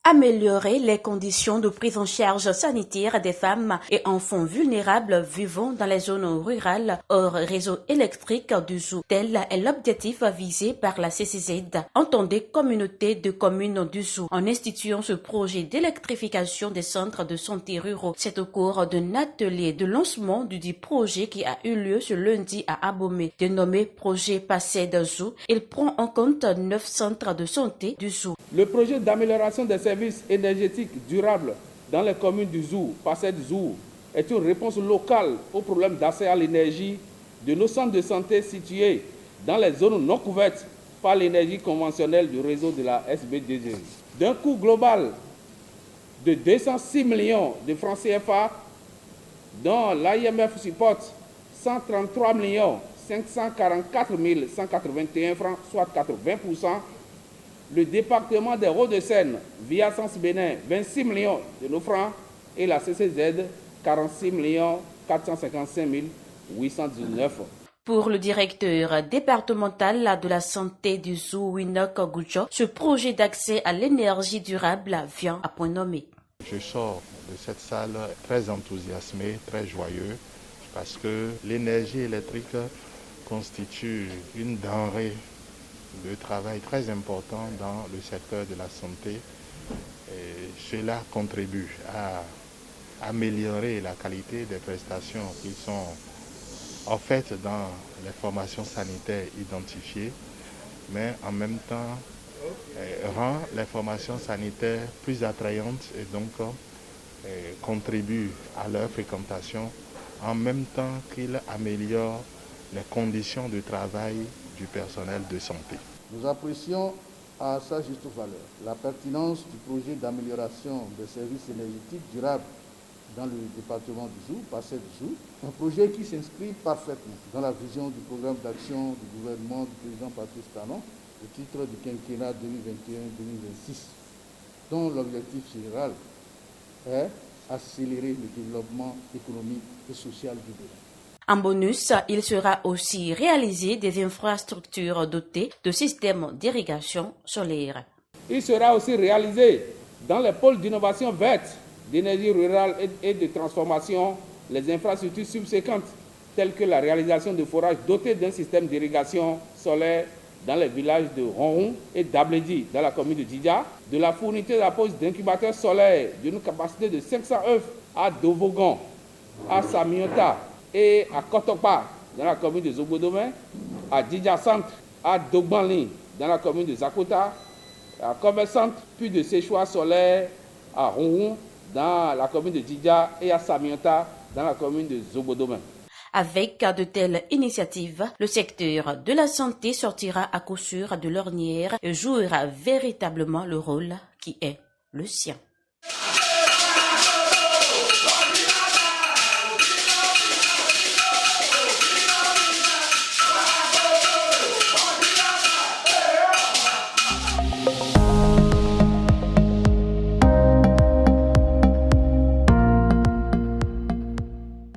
Améliorer les conditions de prise en charge sanitaire des femmes et enfants vulnérables vivant dans les zones rurales hors réseau électrique du Zou. Tel est l'objectif visé par la CCZ, entendez Communauté de communes du Zou, en instituant ce projet d'électrification des centres de santé ruraux. C'est au cours d'un atelier de lancement du dit projet qui a eu lieu ce lundi à Abomey. Dénommé projet PACED Zou, il prend en compte 9 centres de santé du Zou. Le projet d'amélioration des services énergétiques durables dans les communes du Zou, PACED Zou, est une réponse locale aux problèmes d'accès à l'énergie de nos centres de santé situés dans les zones non couvertes par l'énergie conventionnelle du réseau de la SBDG. D'un coût global de 206 millions de francs CFA, dont l'AIMF supporte 133 544 181 francs, soit 80%, le département des Hauts-de-Seine, via Sens Bénin, 26 millions de nos francs, et la CCZ, 46 455 819. Pour le directeur départemental de la santé du Zou, Winok Goujo, ce projet d'accès à l'énergie durable vient à point nommé. Je sors de cette salle très enthousiasmé, très joyeux, parce que l'énergie électrique constitue une denrée de travail très important dans le secteur de la santé. Et cela contribue à améliorer la qualité des prestations qui sont offertes dans les formations sanitaires identifiées, mais en même temps rend les formations sanitaires plus attrayantes et donc contribue à leur fréquentation, en même temps qu'il améliore les conditions de travail du personnel de santé. Nous apprécions à sa juste valeur la pertinence du projet d'amélioration des services énergétiques durables dans le département du Zou, PACED Zou, un projet qui s'inscrit parfaitement dans la vision du programme d'action du gouvernement du président Patrice Talon, au titre du quinquennat 2021-2026, dont l'objectif général est accélérer le développement économique et social du Bénin. En bonus, il sera aussi réalisé des infrastructures dotées de systèmes d'irrigation solaire. Il sera aussi réalisé dans les pôles d'innovation verte, d'énergie rurale et de transformation, les infrastructures subséquentes, telles que la réalisation de forages dotés d'un système d'irrigation solaire dans les villages de Ronron et d'Abledi, dans la commune de Didja, de la fourniture de la pose d'incubateurs solaires d'une capacité de 500 œufs à Dovogon, à Samiota et à Kotopa, dans la commune de Zobodomé, à Didja Centre, à Dogbanli, dans la commune de Zakota, à Kobe Centre, puis de séchoirs solaires à Ronron, dans la commune de Didja, et à Samiota, dans la commune de Zobodomé. Avec de telles initiatives, le secteur de la santé sortira à coup sûr de l'ornière et jouera véritablement le rôle qui est le sien.